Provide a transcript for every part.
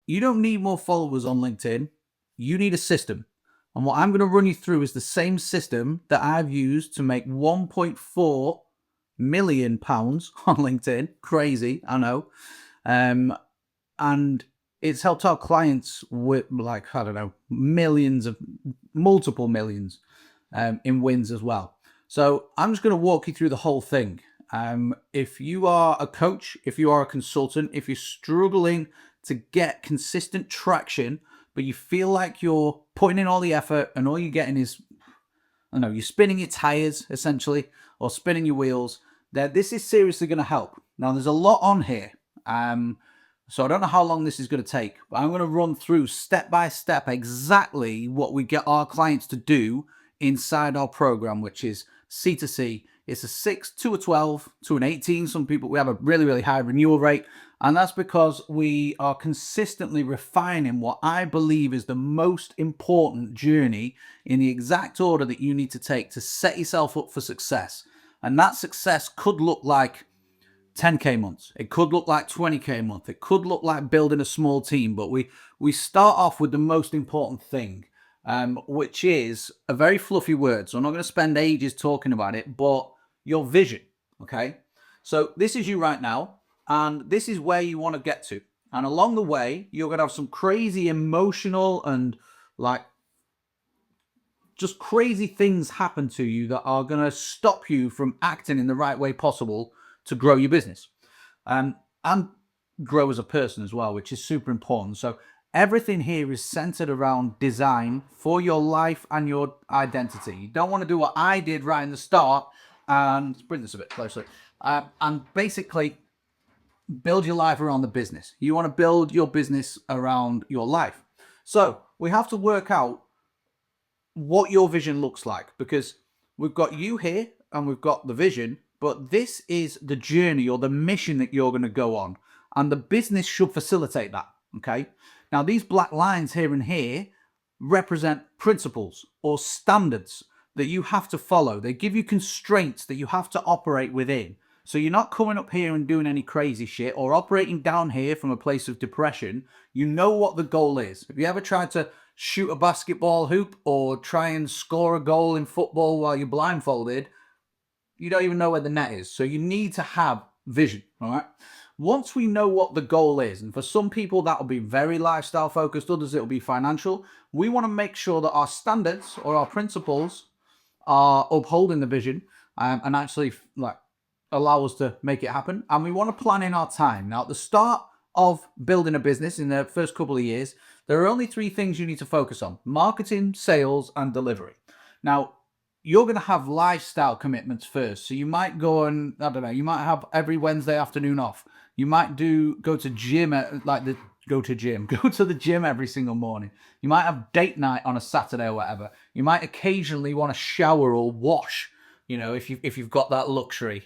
you don't need more followers on LinkedIn. You need a system. And what I'm going to run you through is the same system that I've used to make 1.4 million pounds on LinkedIn. Crazy, I know. And it's helped our clients with, like, I don't know, multiple millions in wins as well. So I'm just going to walk you through the whole thing. If you are a coach, if you are a consultant, if you're struggling to get consistent traction, but you feel like you're putting in all the effort and all you're getting is, I don't know, you're spinning your tires essentially, or spinning your wheels, then this is seriously going to help. Now, there's a lot on here. So I don't know how long this is going to take, but I'm going to run through step by step exactly what we get our clients to do inside our program, which is C2C. It's a 6 to a 12 to an 18. Some people, we have a really, really high renewal rate. And that's because we are consistently refining what I believe is the most important journey in the exact order that you need to take to set yourself up for success. And that success could look like 10K months. It could look like 20K a month. It could look like building a small team. But we start off with the most important thing, which is a very fluffy word. So I'm not going to spend ages talking about it, but your vision. Okay. So this is you right now, and this is where you want to get to. And along the way, you're going to have some crazy emotional and like just crazy things happen to you that are going to stop you from acting in the right way possible to grow your business and grow as a person as well, which is super important. So everything here is centered around design for your life and your identity. You don't want to do what I did right in the start, and let's bring this a bit closer, and basically build your life around the business. You want to build your business around your life. So we have to work out what your vision looks like, because we've got you here and we've got the vision, but this is the journey or the mission that you're going to go on, and the business should facilitate that. Okay. Now, these black lines here and here represent principles or standards that you have to follow. They give you constraints that you have to operate within. So you're not coming up here and doing any crazy shit or operating down here from a place of depression. You know what the goal is. Have you ever tried to shoot a basketball hoop or try and score a goal in football while you're blindfolded? You don't even know where the net is. So you need to have vision, all right? Once we know what the goal is, and for some people that'll be very lifestyle focused, others it'll be financial, we want to make sure that our standards or our principles are upholding the vision, and actually like allow us to make it happen. And we want to plan in our time. Now, at the start of building a business in the first couple of years, there are only three things you need to focus on: marketing, sales, and delivery. Now, you're going to have lifestyle commitments first. So you might go and, I don't know, you might have every Wednesday afternoon off. You might go to the gym every single morning. You might have date night on a Saturday or whatever. You might occasionally want to shower or wash, if you've got that luxury.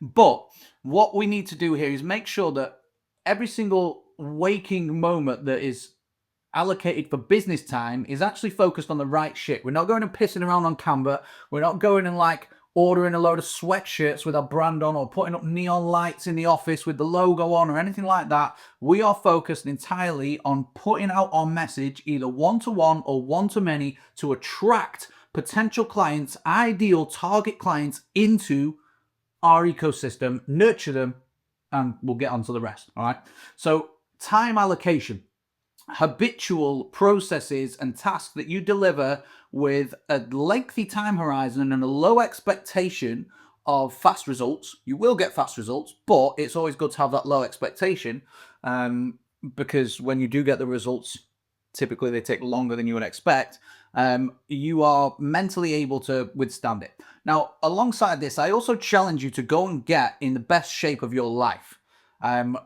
But what we need to do here is make sure that every single waking moment that is allocated for business time is actually focused on the right shit. We're not going and pissing around on Canva. We're not going and like ordering a load of sweatshirts with our brand on, or putting up neon lights in the office with the logo on, or anything like that. We are focused entirely on putting out our message, either one-to-one or one-to-many, to attract potential clients, ideal target clients, into our ecosystem, nurture them, and we'll get on to the rest. All right. So time allocation, habitual processes and tasks that you deliver with a lengthy time horizon and a low expectation of fast results. You will get fast results, but it's always good to have that low expectation, because when you do get the results, typically they take longer than you would expect. You are mentally able to withstand it. Now, alongside this, I also challenge you to go and get in the best shape of your life.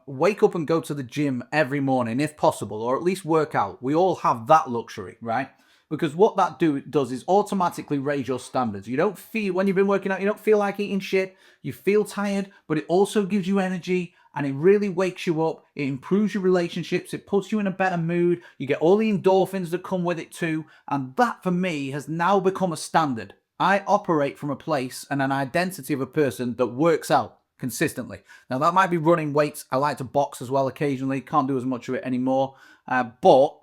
Wake up and go to the gym every morning if possible, or at least work out. We all have that luxury, right? Because what that does is automatically raise your standards. You don't feel, when you've been working out, you don't feel like eating shit. You feel tired, but it also gives you energy, and it really wakes you up. It improves your relationships. It puts you in a better mood. You get all the endorphins that come with it too. And that, for me, has now become a standard. I operate from a place and an identity of a person that works out. consistently. Now, that might be running weights. I like to box as well occasionally. Can't do as much of it anymore. But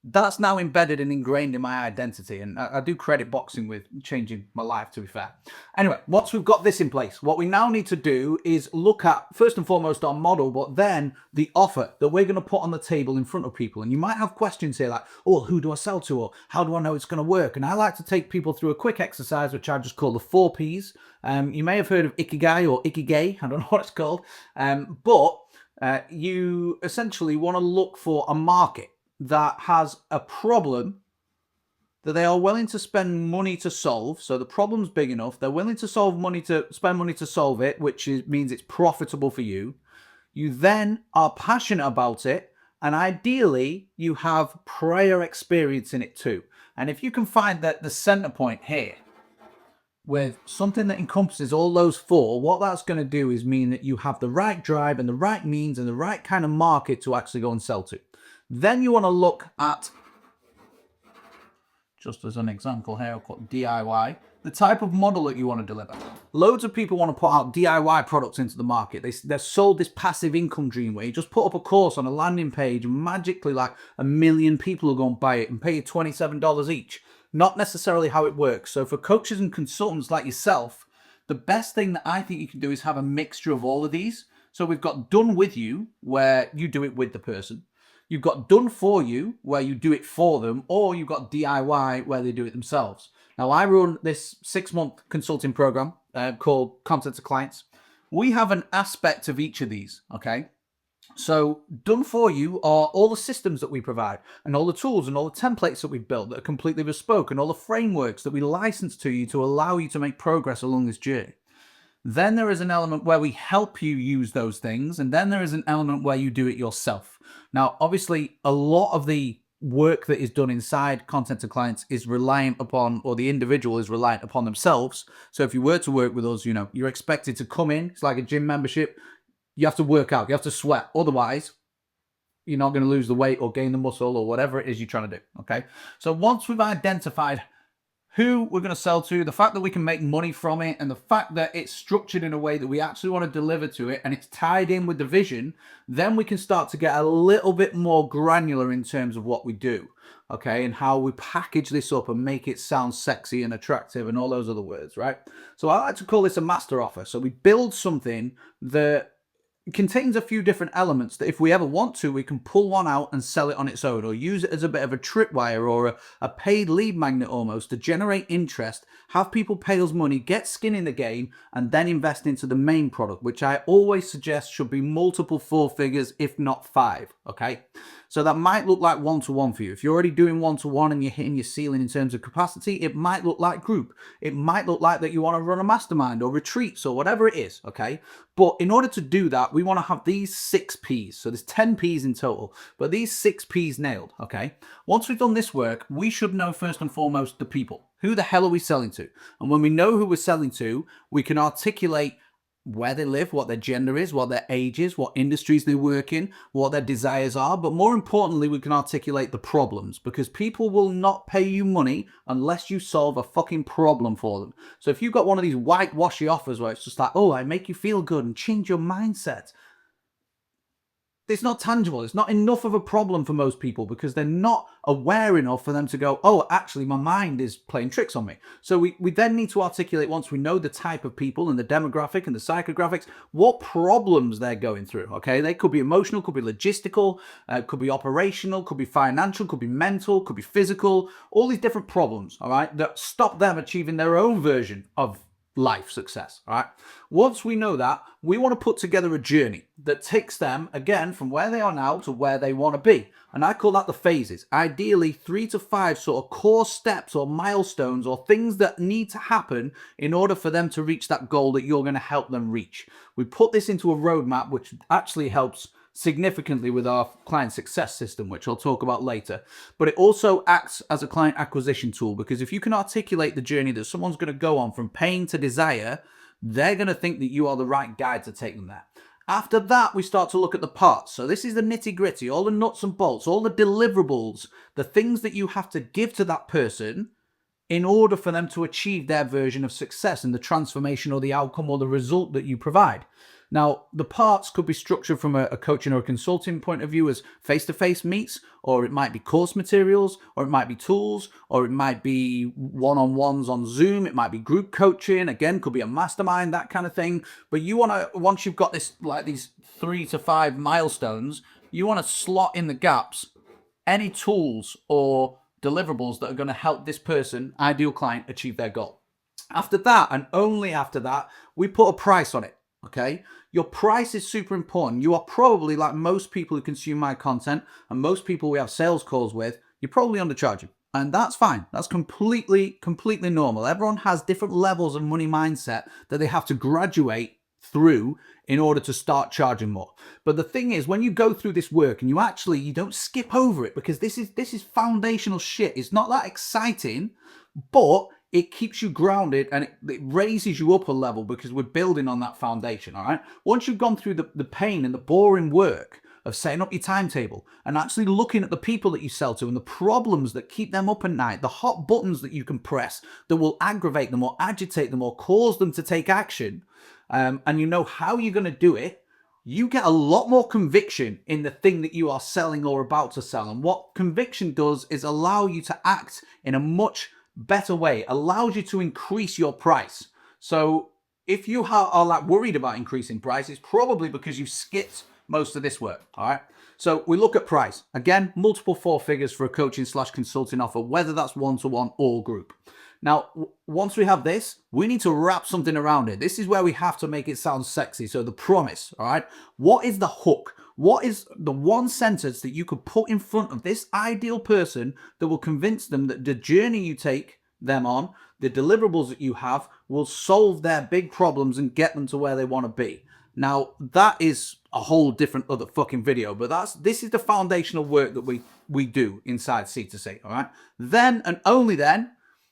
that's now embedded and ingrained in my identity. And I do credit boxing with changing my life, to be fair. Anyway, once we've got this in place, what we now need to do is look at, first and foremost, our model, but then the offer that we're going to put on the table in front of people. And you might have questions here like, oh, who do I sell to? Or how do I know it's going to work? And I like to take people through a quick exercise, which I just call the 4 Ps. You may have heard of Ikigai or Ikigay. I don't know what it's called. But you essentially want to look for a market that has a problem that they are willing to spend money to solve. So the problem's big enough. They're willing to spend money to solve it, which means it's profitable for you. You then are passionate about it. And ideally, you have prior experience in it too. And if you can find that the center point here with something that encompasses all those 4, what that's going to do is mean that you have the right drive and the right means and the right kind of market to actually go and sell to. Then you want to look at, just as an example here, I'll put DIY, the type of model that you want to deliver. Loads of people want to put out DIY products into the market. They're sold this passive income dream where you just put up a course on a landing page and magically like 1 million people will go and buy it and pay you $27 each. Not necessarily how it works. So for coaches and consultants like yourself, the best thing that I think you can do is have a mixture of all of these. So we've got done with you, where you do it with the person. You've got done for you, where you do it for them, or you've got DIY, where they do it themselves. Now, I run this 6-month consulting program called Content to Clients. We have an aspect of each of these, okay? So done for you are all the systems that we provide and all the tools and all the templates that we've built that are completely bespoke and all the frameworks that we license to you to allow you to make progress along this journey. Then there is an element where we help you use those things. And then there is an element where you do it yourself. Now, obviously, a lot of the work that is done inside Content to Clients is reliant upon, or the individual is reliant upon themselves. So if you were to work with us, you're expected to come in. It's like a gym membership. You have to work out. You have to sweat. Otherwise, you're not going to lose the weight or gain the muscle or whatever it is you're trying to do. Okay. So once we've identified who we're going to sell to, the fact that we can make money from it, and the fact that it's structured in a way that we actually want to deliver to it and it's tied in with the vision, then we can start to get a little bit more granular in terms of what we do, okay, and how we package this up and make it sound sexy and attractive and all those other words, right? So I like to call this a master offer. So we build something that contains a few different elements that if we ever want to, we can pull one out and sell it on its own, or use it as a bit of a tripwire or a paid lead magnet almost to generate interest, have people pay us money, get skin in the game, and then invest into the main product, which I always suggest should be multiple 4 figures, if not 5, okay? So that might look like one-to-one for you. If you're already doing one-to-one and you're hitting your ceiling in terms of capacity, it might look like group. It might look like that you want to run a mastermind or retreats or whatever it is, okay? But in order to do that, we want to have these 6 Ps. So there's 10 Ps in total, but these 6 Ps nailed, okay? Once we've done this work, we should know first and foremost the people. Who the hell are we selling to? And when we know who we're selling to, we can articulate where they live, what their gender is, what their age is, what industries they work in, what their desires are. But more importantly, we can articulate the problems, because people will not pay you money unless you solve a fucking problem for them. So if you've got one of these whitewashy offers where it's just like, oh, I make you feel good and change your mindset, it's not tangible. It's not enough of a problem for most people, because they're not aware enough for them to go, oh, actually, my mind is playing tricks on me. So we then need to articulate, once we know the type of people and the demographic and the psychographics, what problems they're going through, okay? They could be emotional, could be logistical, could be operational, could be financial, could be mental, could be physical, all these different problems, all right, that stop them achieving their own version of life success, all right? Once we know that, we want to put together a journey that takes them, again, from where they are now to where they want to be. And I call that the phases. Ideally, 3 to 5 sort of core steps or milestones or things that need to happen in order for them to reach that goal that you're going to help them reach. We put this into a roadmap, which actually helps significantly with our client success system, which I'll talk about later. But it also acts as a client acquisition tool, because if you can articulate the journey that someone's going to go on from pain to desire, they're going to think that you are the right guide to take them there. After that, we start to look at the parts. So this is the nitty gritty, all the nuts and bolts, all the deliverables, the things that you have to give to that person in order for them to achieve their version of success and the transformation or the outcome or the result that you provide. Now, the parts could be structured from a coaching or a consulting point of view as face-to-face meets, or it might be course materials, or it might be tools, or it might be one-on-ones on Zoom. It might be group coaching. Again, could be a mastermind, that kind of thing. But you want to, once you've got this, like these 3 to 5 milestones, you want to slot in the gaps any tools or deliverables that are going to help this person, ideal client, achieve their goal. After that, and only after that, we put a price on it. Okay, your price is super important. You are probably, like most people who consume my content and most people we have sales calls with, you're probably undercharging, and that's fine. That's completely normal. Everyone has different levels of money mindset that they have to graduate through in order to start charging more. But the thing is, when you go through this work and you don't skip over it, because this is foundational shit. It's not that exciting, but it keeps you grounded and it raises you up a level because we're building on that foundation, all right? Once you've gone through the pain and the boring work of setting up your timetable and actually looking at the people that you sell to and the problems that keep them up at night, the hot buttons that you can press that will aggravate them or agitate them or cause them to take action, and you know how you're going to do it, you get a lot more conviction in the thing that you are selling or about to sell. And what conviction does is allow you to act in a much better way, allows you to increase your price. So if you are like worried about increasing price, it's probably because you skipped most of this work. All right. So we look at price. Again, multiple 4 figures for a coaching / consulting offer, whether that's one-to-one or group. Now, once we have this, we need to wrap something around it. This is where we have to make it sound sexy. So the promise, all right? What is the hook? What is the one sentence that you could put in front of this ideal person that will convince them that the journey you take them on, the deliverables that you have, will solve their big problems and get them to where they want to be? Now, that is a whole different other fucking video, but this is the foundational work that we do inside C2C, all right? Then and only then,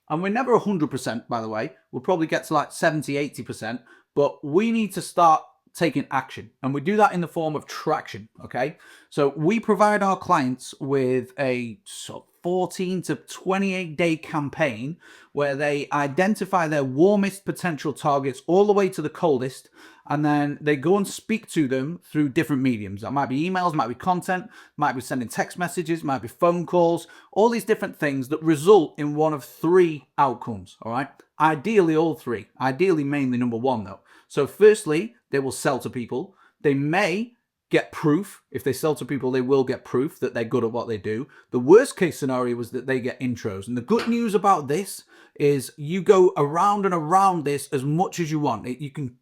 and we're never 100%, by the way, we'll probably get to like 70, 80%, but we need to start taking action. And we do that in the form of traction, okay? So we provide our clients with a sort of 14 to 28 day campaign where they identify their warmest potential targets all the way to the coldest, and then they go and speak to them through different mediums. That might be emails, might be content, might be sending text messages, might be phone calls, all these different things that result in one of 3 outcomes, all right? Ideally all 3, ideally mainly number 1 though. So firstly, they will sell to people. They may get proof. If they sell to people, they will get proof that they're good at what they do. The worst case scenario is that they get intros. And the good news about this is you go around and around this as much as you want. You can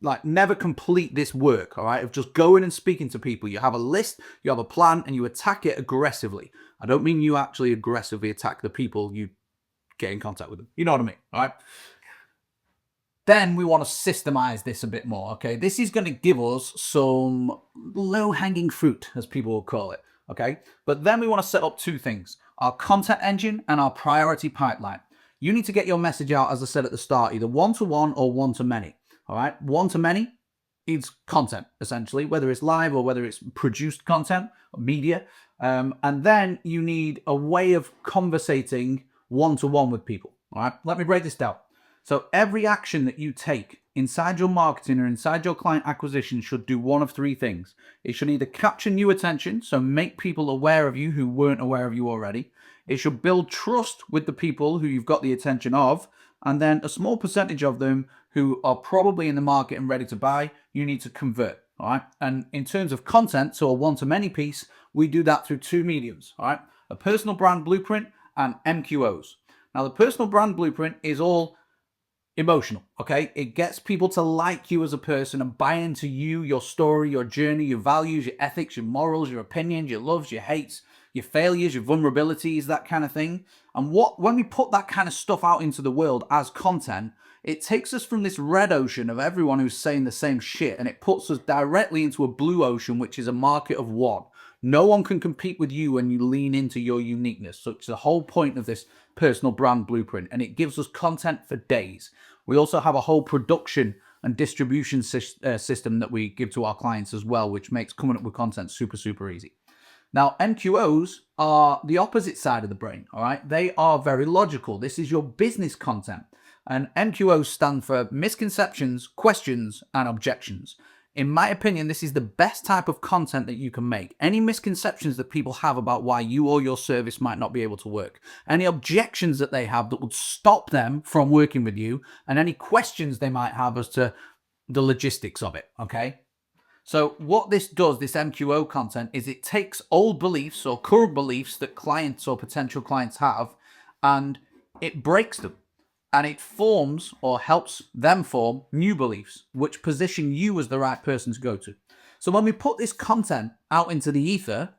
like never complete this work, all right, of just going and speaking to people. You have a list, you have a plan, and you attack it aggressively. I don't mean you actually aggressively attack the people you get in contact with them. You know what I mean, all right? Then we want to systemize this a bit more, okay? This is going to give us some low-hanging fruit, as people will call it, okay? But then we want to set up 2 things, our content engine and our priority pipeline. You need to get your message out, as I said at the start, either one-to-one or one-to-many, all right? One-to-many is content, essentially, whether it's live or whether it's produced content or media. And then you need a way of conversating one-to-one with people, all right? Let me break this down. So every action that you take inside your marketing or inside your client acquisition should do one of 3 things. It should either capture new attention, so make people aware of you who weren't aware of you already. It should build trust with the people who you've got the attention of, and then a small percentage of them who are probably in the market and ready to buy, you need to convert, all right? And in terms of content, so a one-to-many piece, we do that through 2 mediums, all right? A personal brand blueprint and MQOs. Now, the personal brand blueprint is all emotional, okay? It gets people to like you as a person and buy into you, your story, your journey, your values, your ethics, your morals, your opinions, your loves, your hates, your failures, your vulnerabilities, that kind of thing. And when we put that kind of stuff out into the world as content, it takes us from this red ocean of everyone who's saying the same shit, and it puts us directly into a blue ocean, which is a market of 1. No one can compete with you when you lean into your uniqueness. So it's the whole point of this personal brand blueprint, and it gives us content for days. We also have a whole production and distribution system that we give to our clients as well, which makes coming up with content super, super easy. Now, MQOs are the opposite side of the brain, all right? They are very logical. This is your business content. And MQOs stand for misconceptions, questions, and objections. In my opinion, this is the best type of content that you can make. Any misconceptions that people have about why you or your service might not be able to work, any objections that they have that would stop them from working with you, and any questions they might have as to the logistics of it, okay? So what this does, this MQO content, is it takes old beliefs or current beliefs that clients or potential clients have, and it breaks them. And it forms or helps them form new beliefs, which position you as the right person to go to. So when we put this content out into the ether,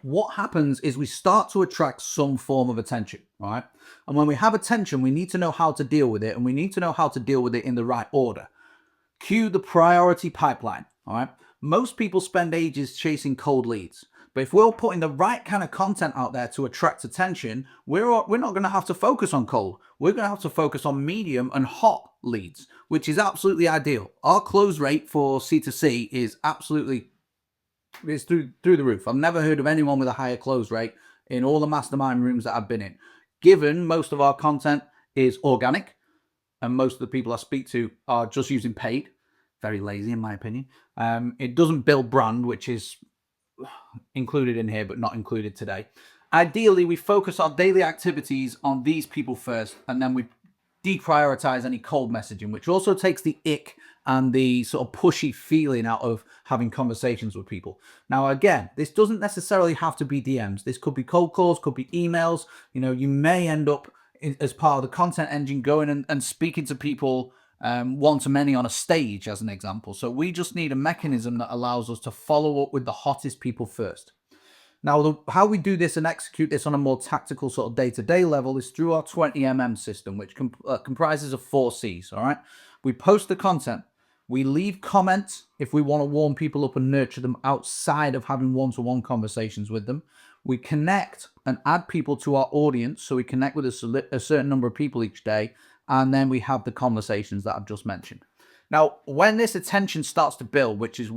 what happens is we start to attract some form of attention, right? And when we have attention, we need to know how to deal with it, and we need to know how to deal with it in the right order. Cue the priority pipeline, all right? Most people spend ages chasing cold leads. But if we're putting the right kind of content out there to attract attention, we're not going to have to focus on cold. We're going to have to focus on medium and hot leads, which is absolutely ideal. Our close rate for C2C is absolutely through the roof. I've never heard of anyone with a higher close rate in all the mastermind rooms that I've been in. Given most of our content is organic, and most of the people I speak to are just using paid, very lazy in my opinion. It doesn't build brand, which is included in here but not included today. Ideally, we focus our daily activities on these people first, and then we deprioritize any cold messaging, which also takes the ick and the sort of pushy feeling out of having conversations with people. Now, again, this doesn't necessarily have to be DMs. This could be cold calls, could be emails. You may end up as part of the content engine going and speaking to people one-to-many on a stage, as an example. So we just need a mechanism that allows us to follow up with the hottest people first. Now, how we do this and execute this on a more tactical sort of day-to-day level is through our 20mm system, which comprises of 4 C's, all right? We post the content. We leave comments if we want to warm people up and nurture them outside of having one-to-one conversations with them. We connect and add people to our audience, so we connect with a certain number of people each day, and then we have the conversations that I've just mentioned. Now, when this attention starts to build, which is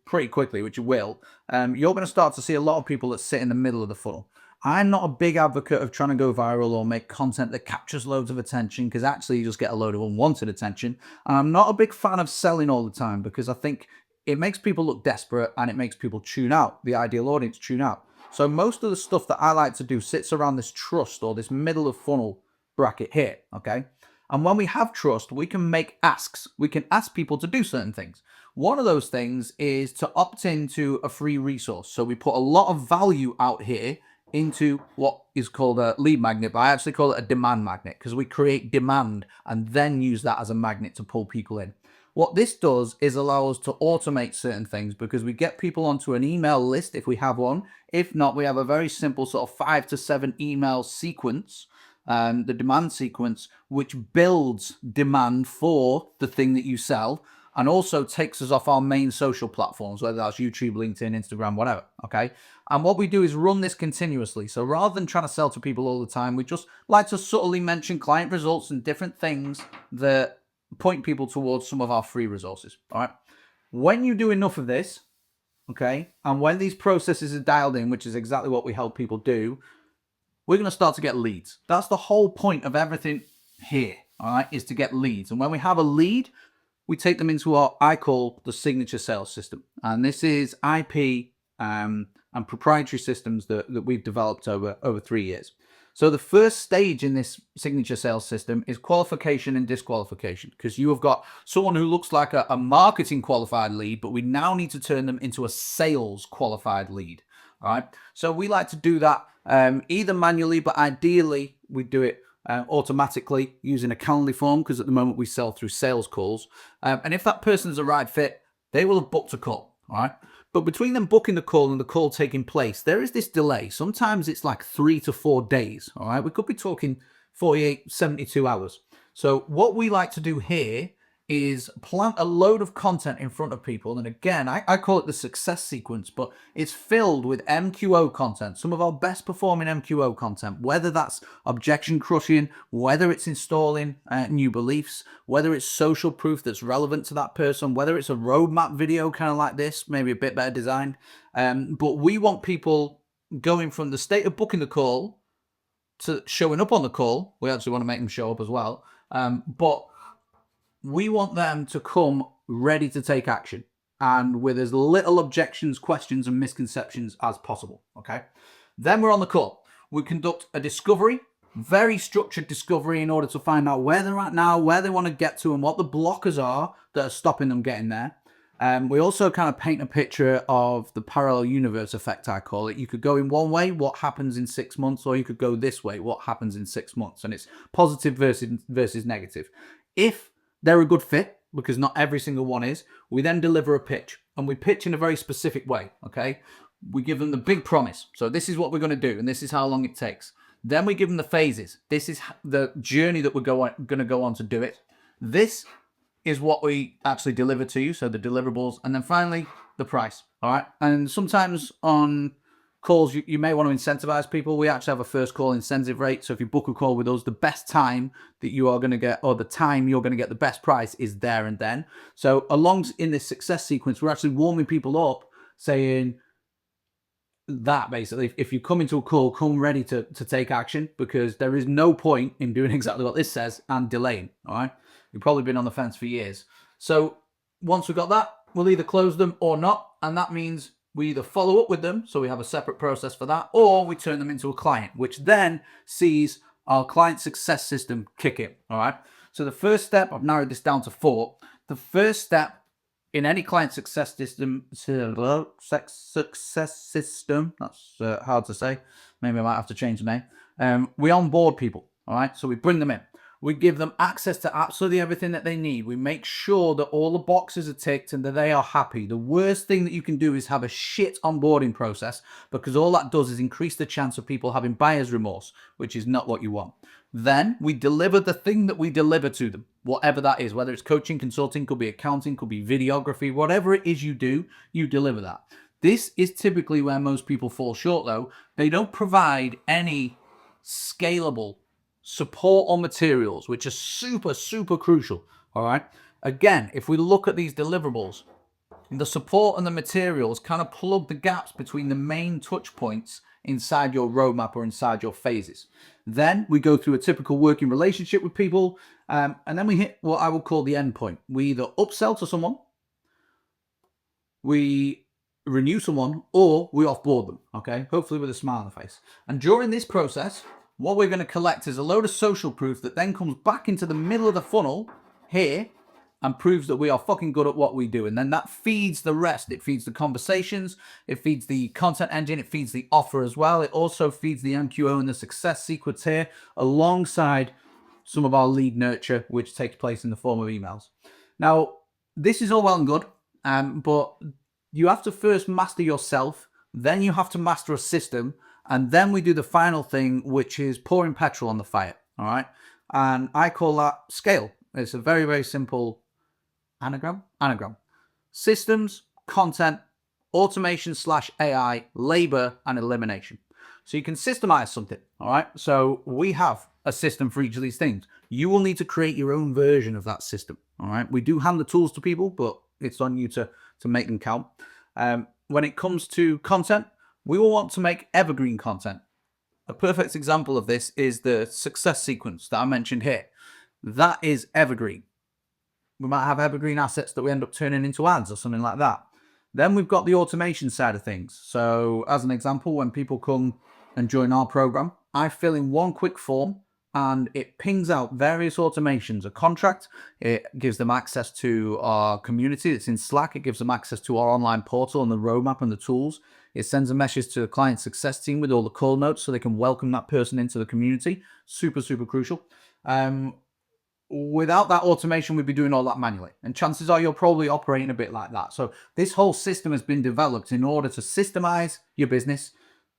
pretty quickly, which it will, you're going to start to see a lot of people that sit in the middle of the funnel. I'm not a big advocate of trying to go viral or make content that captures loads of attention, because actually you just get a load of unwanted attention. And I'm not a big fan of selling all the time, because I think it makes people look desperate and it makes people tune out, the ideal audience tune out. So most of the stuff that I like to do sits around this trust or this middle of funnel bracket here, okay? And when we have trust, we can make asks. We can ask people to do certain things. One of those things is to opt into a free resource. So we put a lot of value out here into what is called a lead magnet, but I actually call it a demand magnet, because we create demand and then use that as a magnet to pull people in. What this does is allow us to automate certain things, because we get people onto an email list if we have one. If not, we have a very simple sort of 5 to 7 email sequence, the demand sequence, which builds demand for the thing that you sell, and also takes us off our main social platforms, whether that's YouTube, LinkedIn, Instagram, whatever, okay? And what we do is run this continuously. So rather than trying to sell to people all the time, we just like to subtly mention client results and different things that point people towards some of our free resources, all right? When you do enough of this, okay, and when these processes are dialed in, which is exactly what we help people do, we're going to start to get leads. That's the whole point of everything here, all right, is to get leads. And when we have a lead, we take them into what I call the signature sales system. And this is IP and proprietary systems that we've developed over 3 years. So the first stage in this signature sales system is qualification and disqualification, because you have got someone who looks like a marketing qualified lead, but we now need to turn them into a sales qualified lead. All right. So we like to do that either manually, but ideally we do it automatically using a Calendly form, because at the moment we sell through sales calls. And if that person's a right fit, they will have booked a call. All right. But between them booking the call and the call taking place, there is this delay. Sometimes it's like 3 to 4 days. All right. We could be talking 48, 72 hours. So what we like to do here is plant a load of content in front of people. And again, I call it the success sequence, but it's filled with MQO content, some of our best performing MQO content, whether that's objection crushing, whether it's installing new beliefs, whether it's social proof that's relevant to that person, whether it's a roadmap video kind of like this, maybe a bit better designed. But we want people going from the state of booking the call to showing up on the call. We actually want to make them show up as well. But we want them to come ready to take action, and with as little objections, questions, and misconceptions as possible. Okay. Then we're on the call. We conduct a discovery, very structured discovery, in order to find out where they're at now, where they want to get to, and what the blockers are that are stopping them getting there. We also kind of paint a picture of the parallel universe effect, I call it. You could go in one way, what happens in 6 months, or you could go this way, what happens in 6 months. And it's positive versus negative. If they're a good fit, because not every single one is, we then deliver a pitch. And we pitch in a very specific way, okay? We give them the big promise. So this is what we're going to do, and this is how long it takes. Then we give them the phases. This is the journey that we're going to go on to do it. This is what we actually deliver to you, so the deliverables. And then finally, the price, all right? And sometimes on calls, you may want to incentivize people. We actually have a first call incentive rate. So if you book a call with us, the best time that you are going to get, or the time you're going to get the best price, is there and then. So along in this success sequence, we're actually warming people up, saying that basically, if you come into a call, come ready to take action, because there is no point in doing exactly what this says and delaying, all right? You've probably been on the fence for years. So once we've got that, we'll either close them or not. And that means we either follow up with them, so we have a separate process for that, or we turn them into a client, which then sees our client success system kick in, all right? So the first step, I've narrowed this down to 4. The first step in any client success system, that's hard to say. Maybe I might have to change the name. We onboard people, all right? So we bring them in. We give them access to absolutely everything that they need. We make sure that all the boxes are ticked and that they are happy. The worst thing that you can do is have a shit onboarding process, because all that does is increase the chance of people having buyer's remorse, which is not what you want. Then we deliver the thing that we deliver to them, whatever that is, whether it's coaching, consulting, could be accounting, could be videography, whatever it is you do, you deliver that. This is typically where most people fall short, though. They don't provide any scalable support or materials, which are super, super crucial, all right? Again, if we look at these deliverables, the support and the materials kind of plug the gaps between the main touch points inside your roadmap or inside your phases. Then we go through a typical working relationship with people, and then we hit what I would call the end point. We either upsell to someone, we renew someone, or we offboard them, okay? Hopefully with a smile on the face. And during this process, what we're going to collect is a load of social proof that then comes back into the middle of the funnel here and proves that we are fucking good at what we do. And then that feeds the rest. It feeds the conversations, it feeds the content engine, it feeds the offer as well. It also feeds the MQO and the success sequence here, alongside some of our lead nurture, which takes place in the form of emails. Now, this is all well and good, but you have to first master yourself, then you have to master a system, and then we do the final thing, which is pouring petrol on the fire, all right? And I call that scale. It's a very, very simple anagram. Systems, content, automation / AI, labor, and elimination. So you can systemize something, all right? So we have a system for each of these things. You will need to create your own version of that system, all right? We do hand the tools to people, but it's on you to make them count. When it comes to content, we will want to make evergreen content. A perfect example of this is the success sequence that I mentioned here. That is evergreen. We might have evergreen assets that we end up turning into ads or something like that. Then we've got the automation side of things. So as an example, when people come and join our program, I fill in one quick form and it pings out various automations, a contract. It gives them access to our community that's in Slack. It gives them access to our online portal and the roadmap and the tools. It sends a message to the client success team with all the call notes so they can welcome that person into the community. Super, super crucial. Without that automation, we'd be doing all that manually. And chances are you're probably operating a bit like that. So this whole system has been developed in order to systemize your business,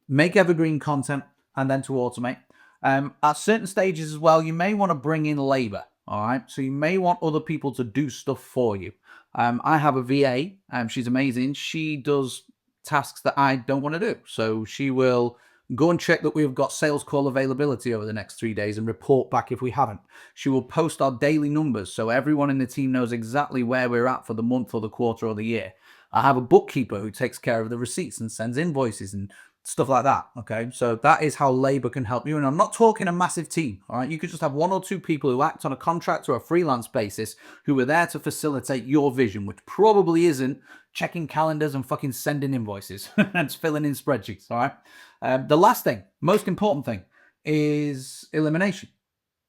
make evergreen content, and then to automate. At certain stages as well, you may want to bring in labor, all right? So you may want other people to do stuff for you. I have a VA, she's amazing. She does tasks that I don't want to do. So she will go and check that we've got sales call availability over the next 3 days and report back if we haven't. She will post our daily numbers so everyone in the team knows exactly where we're at for the month or the quarter or the year. I have a bookkeeper who takes care of the receipts and sends invoices and stuff like that. Okay, so that is how labor can help you. And I'm not talking a massive team. All right, you could just have 1 or 2 people who act on a contract or a freelance basis who are there to facilitate your vision, which probably isn't checking calendars and fucking sending invoices and filling in spreadsheets. All right, the last thing, most important thing, is elimination.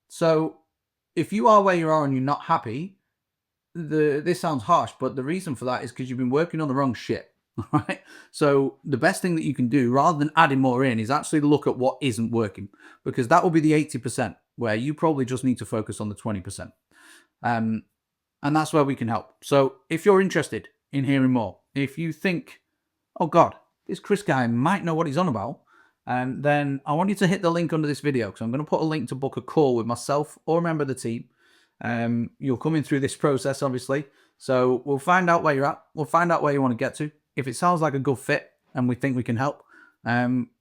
So if you are where you are and you're not happy, this sounds harsh, but the reason for that is because you've been working on the wrong shit. Right. So the best thing that you can do rather than adding more in is actually look at what isn't working, because that will be the 80% where you probably just need to focus on the 20%. And that's where we can help. So if you're interested in hearing more, if you think, oh God, this Chris guy might know what he's on about, then I want you to hit the link under this video, because I'm going to put a link to book a call with myself or a member of the team. You're coming through this process, obviously. So we'll find out where you're at. We'll find out where you want to get to. If it sounds like a good fit and we think we can help,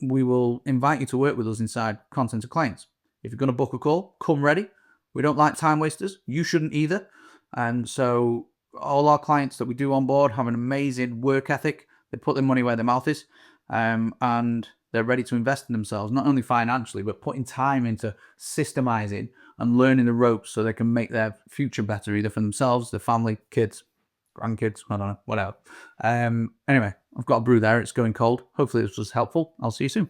we will invite you to work with us inside Content to Clients. If you're going to book a call, come ready. We don't like time wasters. You shouldn't either. And so all our clients that we do on board have an amazing work ethic. They put their money where their mouth is, and they're ready to invest in themselves, not only financially, but putting time into systemizing and learning the ropes so they can make their future better, either for themselves, their family, kids, grandkids, I don't know, whatever. Anyway, I've got a brew there. It's going cold. Hopefully this was helpful. I'll see you soon.